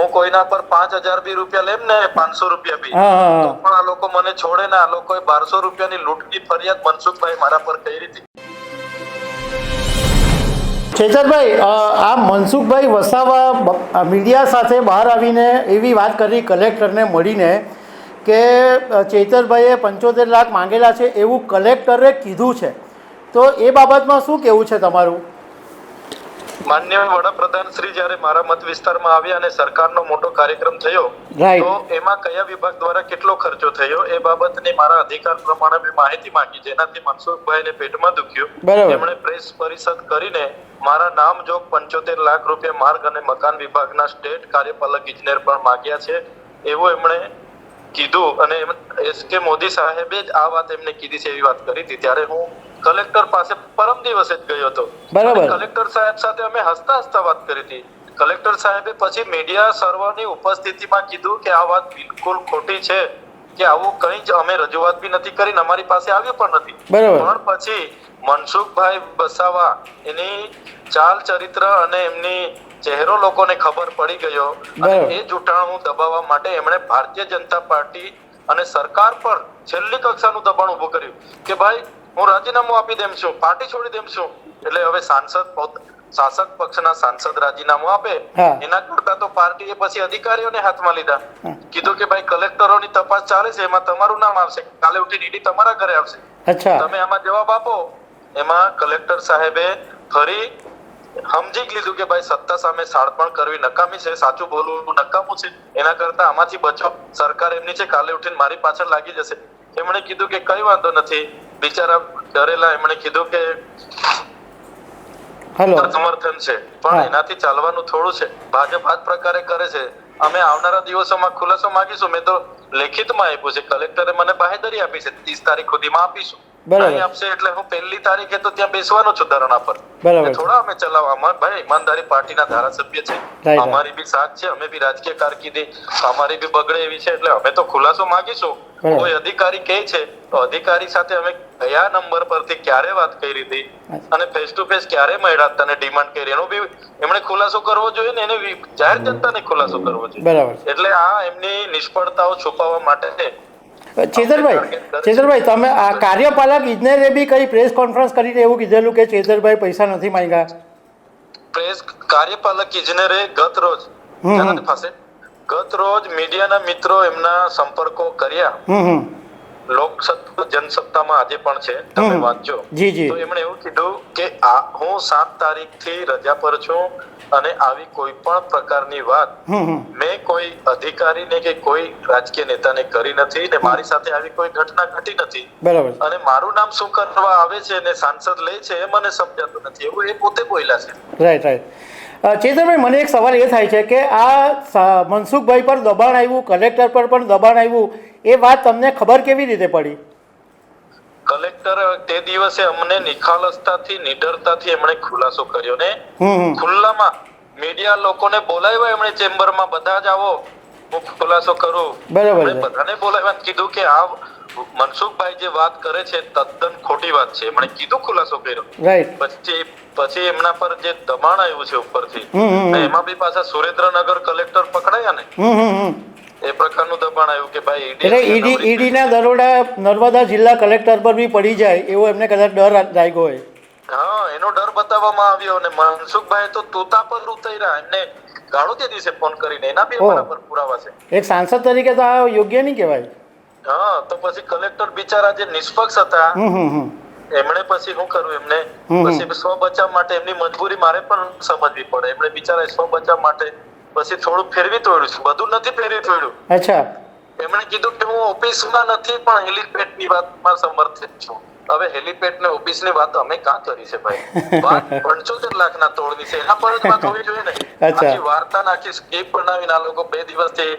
હું કોઈના પર 5,000 બી રૂપિયા લેમ ને 500 રૂપિયા બી, તો પણ આ લોકો મને છોડે ને. આ લોકોએ 1200 રૂપિયાની લૂંટની ફરિયાદ મનસુખભાઈ મારા પર કરી હતી. ચેતરભાઈ, આ મનસુખભાઈ વસાવા મીડિયા સાથે બહાર આવીને એવી વાત કરી કલેક્ટરને મળીને કે ચેતરભાઈએ 75 લાખ માંગેલા છે એવું કલેક્ટરે કીધું છે, તો એ બાબતમાં શું કહેવું છે તમારું? માન્ય વડાપ્રધાન શ્રી જ્યારે મારા મત વિસ્તારમાં આવ્યા અને સરકારનો મોટો કાર્યક્રમ થયો, તો એમાં કયા વિભાગ દ્વારા કેટલો ખર્ચો થયો એ બાબતની મારા અધિકાર પ્રમાણે મેં માહિતી માંગી, જેનાથી મનસુખભાઈને પેટમાં દુખ્યું. એમણે પ્રેસ પરિષદ કરીને મારા નામ જોગ 75 લાખ રૂપિયા માર્ગ અને મકાન વિભાગના સ્ટેટ કાર્યપાલક ઇજનેર પણ માંગ્યા છે એવું એમણે કીધું. અને એસ.કે. મોદી સાહેબે જ આ વાત એમને કીધી છે એવી વાત કરી હતી. ત્યારે હું કલેક્ટર પાસે પરમ દિવસે જ ગયો હતો. કલેક્ટર સાહેબ સાથે અમે હસતા હસતા વાત કરી હતી. કલેક્ટર સાહેબે પછી મીડિયા સર્વની ઉપસ્થિતિમાં કીધું કે આ વાત બિલકુલ ખોટી છે, કે આવું કંઈ જ અમે રજૂઆત બી નથી કરી, અમારી પાસે આવ્યું પણ નથી. પણ પછી મનસુખભાઈ વસાવા એની ચાલ ચરિત્ર અને એમની ચહેરો લોકોને ખબર પડી ગયો અને એ જૂઠાણું દબાવવા માટે એમણે ભારતીય જનતા પાર્ટી અને સરકાર પર છેલ્લી કક્ષાનું દબાણ ઉભું કર્યું કે ભાઈ હું રાજીનામું આપી દેમ છું, પાર્ટી છોડી દેમ છું. એટલે હવે શાસક પક્ષના સાંસદ રાજીનામું આપે એના કરતા તો પાર્ટીએ પછી અધિકારીઓને હાથમાં લીધા. કીધું કે ભાઈ કલેક્ટરોની તપાસ ચાલે છે, એમાં તમારું નામ આવશે, કાલે ઉઠીને ઈડી તમારા ઘરે આવશે, તમે આમાં જવાબ આપો. એમાં કલેક્ટર સાહેબે ફરી સમજી લીધું કે ભાઈ સત્તા સામે શાળપણ કરવી નકામી છે, સાચું બોલવું નકામું છે, એના કરતા આમાંથી બચો, સરકાર એમની છે, કાલે ઉઠીને મારી પાછળ લાગી જશે. એમણે કીધું કે કઈ વાંધો નથી, બિચારા ડરેલા. એમણે કીધું કે સમર્થન છે પણ એનાથી ચાલવાનું થોડું છે, ભાજપ આ પ્રકારે કરે છે. અમે આવનારા દિવસોમાં ખુલાસો માંગીશું. મેં તો લેખિતમાં આપ્યું છે, કલેક્ટરે મને બાહેધરી આપી છે 30 તારીખ સુધીમાં આપીશું. નહીં આપશે એટલે હું 1લી તારીખે તો ત્યાં બેસવાનો છું ધરણા પર. થોડા અમે ચલાવવા, ભાઈ ઈમાનદારી પાર્ટીના ધારાસભ્ય છે, અમારી બી સાથ છે, અમે બી રાજકીય કારકિર્દી અમારી બી બગડે એવી છે, એટલે અમે તો ખુલાસો માંગીશું. કોઈ અધિકારી કહે છે તો અધિકારી સાથે અમે કયા નંબર પરથી ક્યારે વાત કરી હતી અને ફેસ ટુ ફેસ ક્યારે મળ્યા તને ડિમાન્ડ કરી, એનો બી એમણે ખુલાસો કરવો જોઈએ ને, એને જાહેર જનતાને ખુલાસો કરવો જોઈએ. એટલે આ એમની નિષ્ફળતાઓ છુપાવવા માટે. ચેતરભાઈ, તમે આ કાર્યપાલક ઇજનેરે બી કઈ પ્રેસ કોન્ફરન્સ કરીને એવું કીધેલું કે ચેતરભાઈ પૈસા નથી માંગ્યા. કાર્યપાલક ઇજનેરે ગત રોજ મીડિયાના મિત્રો એમના સંપર્કો કર્યા. લોકસત્તા જનસત્તામાં આજે પણ છે, તમે વાંચજો. તો એમણે એવું કીધું કે હું 7 તારીખથી રજા પર છું અને આવી કોઈ પણ પ્રકારની વાત મેં કોઈ અધિકારીને કે કોઈ રાજકીય નેતાને કરી નથી ને મારી સાથે આવી કોઈ ઘટના ઘટી નથી. અને મારું નામ શું કરવા આવે છે ને સાંસદ લે છે એ મને સમજાતું નથી, એવું એ પોતે બોલ્યા છે. રાઈટ. ચેતરભાઈ, મને એક સવાલ એ થાય છે કે આ મનસુખભાઈ પર દબાણ આવ્યું, કલેક્ટર પર પણ દબાણ આવ્યું, એ વાત તમને ખબર કેવી રીતે પડી? કલેક્ટર તે દિવસે અમને નિખાલસતાથી નિડરતાથી એમણે ખુલાસો કર્યો ને ખુલ્લામાં મીડિયા લોકોને બોલાવ્યા, એમણે ચેમ્બરમાં બધા જ આવો હું ખુલાસો કરું. બધાને બોલાવ્યા, કીધું કે આ મનસુખભાઈ જે વાત કરે છે તદ્દન ખોટી વાત છે, એમણે કીધું, ખુલાસો કર્યો. પછી એમના પર જે દબાણ આવ્યું છે ઉપરથી, એમાં બી પાછા સુરેન્દ્રનગર કલેક્ટર પકડાયા ને, એ પ્રકારનું દબાણ આવ્યું કે ભાઈ ઈડીના દરોડા નર્મદા જિલ્લા કલેક્ટર પર બી પડી જાય એવો એમને કદાચ ડર લાગ્યો હોય. એનો ડર બતાવવામાં આવ્યો અને મનસુખભાઈ તો તોતા પર ઉતર્યા, એમને ગાળો તે દિવસે ફોન કરીને, એના બી અમારા પર પુરાવા છે. એક સાંસદ તરીકે તો આ યોગ્ય નહીં કહેવાય. તો પછી કલેક્ટર બિચારા જે નિષ્પક્ષ હતા એમણે પછી શું કરવું, એમને પછી સ્વ બચાવ માટે એમની મજબૂરી મારે પણ સમજવી પડે. એમણે બિચારા સ્વ બચાવ માટે પછી થોડું ફેરવી તોડ્યું છે, બધું નથી ફેરવી તોડ્યું. એમણે કીધું કે હું ઓફિસમાં નથી પણ હેલિપેડની વાતમાં સમર્થિત છું. હવે હેલિપેડ ને ઓફિસ ની વાત અમે ક્યાં કરી છે ભાઈ? વાત 75 લાખના તોડની છે, એના પર જ વાત હોવી જોઈએ ને. આખી વાર્તા નાખી સ્ક્રિપ્ટ બનાવીને આ લોકો 2 દિવસથી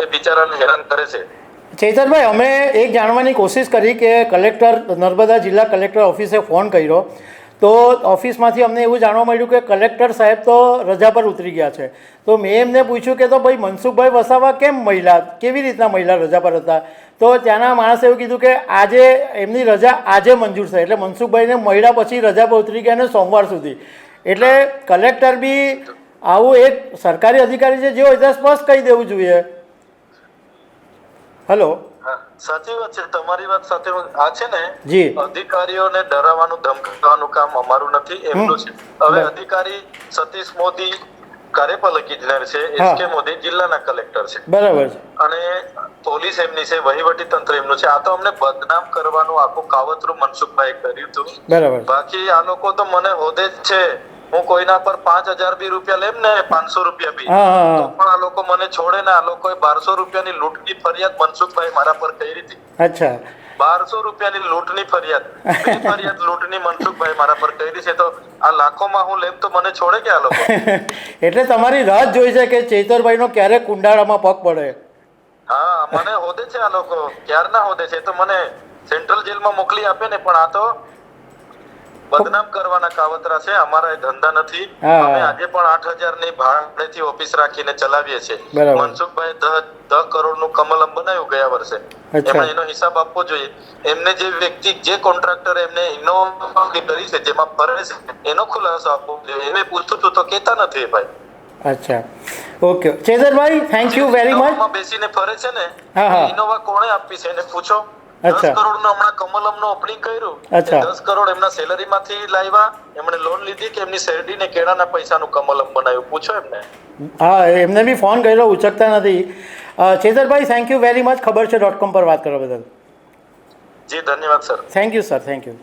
એ બિચારાને હેરાન કરે છે. ચેતરભાઈ, અમે એક જાણવાની કોશિશ કરી કે કલેક્ટર નર્મદા જિલ્લા કલેક્ટર ઓફિસે ફોન કર્યો તો ઓફિસમાંથી અમને એવું જાણવા મળ્યું કે કલેક્ટર સાહેબ તો રજા પર ઉતરી ગયા છે. તો મેં એમને પૂછ્યું કે તો ભાઈ મનસુખભાઈ વસાવા કેવી રીતના મહિલા રજા પર હતા? તો ત્યાંના માણસે એવું કીધું કે આજે એમની રજા આજે મંજૂર થઈ, એટલે મનસુખભાઈને મળ્યા પછી રજા પર ઉતરી ગયા ને સોમવાર સુધી. એટલે કલેક્ટર બી આવું એક સરકારી અધિકારી છે જે હોય તે સ્પષ્ટ કહી દેવું જોઈએ. હેલો. હા, સાચી વાત છે તમારી વાત સાથે આ છે ને જી. અધિકારીઓને ડરાવવાનું ધમકાવવાનું કામ અમારું નથી, એમનું છે. હવે અધિકારી સતીશ મોદી કાર્યપાલક ઇજનેર છે, એસકે મોદી જિલ્લાના કલેક્ટર છે, બરાબર છે, અને પોલીસ એમની છે, વહીવટી તંત્ર એમનું છે. આ તો અમને બદનામ કરવાનું આખું કાવતરું મનસુખભાઈ કર્યું હતું. બરાબર. બાકી આ લોકો તો મને હોદે જ છે. હું કોઈના પર 5,000 બી રૂપિયા લેમ ને 500 રૂપિયા બી, તો પણ આ લોકો મને છોડે ને. આ લોકોએ 1200 રૂપિયાની લૂંટની ફરિયાદ મનસુખભાઈ મારા પર કરી હતી. અચ્છા. 1200 રૂપિયાની લૂંટની ફરિયાદ, બે ફરિયાદ લૂંટની મનસુખભાઈ મારા પર કરી છે. તો આ લાખોમાં હું લેમ તો મને છોડે કે આ લોકો? એટલે તમારી રાહ જોઈ છે કે ચેતરભાઈનો ક્યારે કુંડાળામાં પગ પડે. હા, મને હોદે છે આ લોકો, ક્યારના હોદે છે. તો મને સેન્ટ્રલ જેલમાં મોકલી આપે ને, પણ આ તો બદનામ કરવાના કાવતરા છે. અમારા એ ધંધા નથી. અમે આજે પણ 8,000 ની ભાડેથી ઓફિસ રાખીને ચલાવીએ છીએ. મનસુખભાઈ 10 કરોડનું કમલમ બનાવ્યું ગયા વર્ષે, એમાં એનો હિસાબ આપવો જોઈએ. એમને જે વ્યક્તિ, જે કોન્ટ્રાક્ટર એમને ઇનોવેશન કરી છે, જેમાં ફરે છે, એનો ખુલાસો આપવો જોઈએ. એને પૂછતું તું તો કેતા નથી ભાઈ. અચ્છા, okay Chetarbhai, thank you very much. બેસીને ફરે છે ને, ઇનોવા કોણે આપી છે એને પૂછો. 10 કરોડ નું હમણાં કમલમ નું ઓપનિંગ કર્યું. 10 કરોડ એમના સેલરી માંથી લાવ્યા, એમણે લોન લીધી કે એમની શેરડી ને કેળાના પૈસાનું કમલમ બનાવ્યું? પૂછો એમને. હા, એમને બી ફોન કર્યો, ઉચકતા નથી. Chaitarbhai, thank you very much ખબર છે .com પર વાત કરવા બદલ. જી ધન્યવાદ sir. Thank you sir, thank you.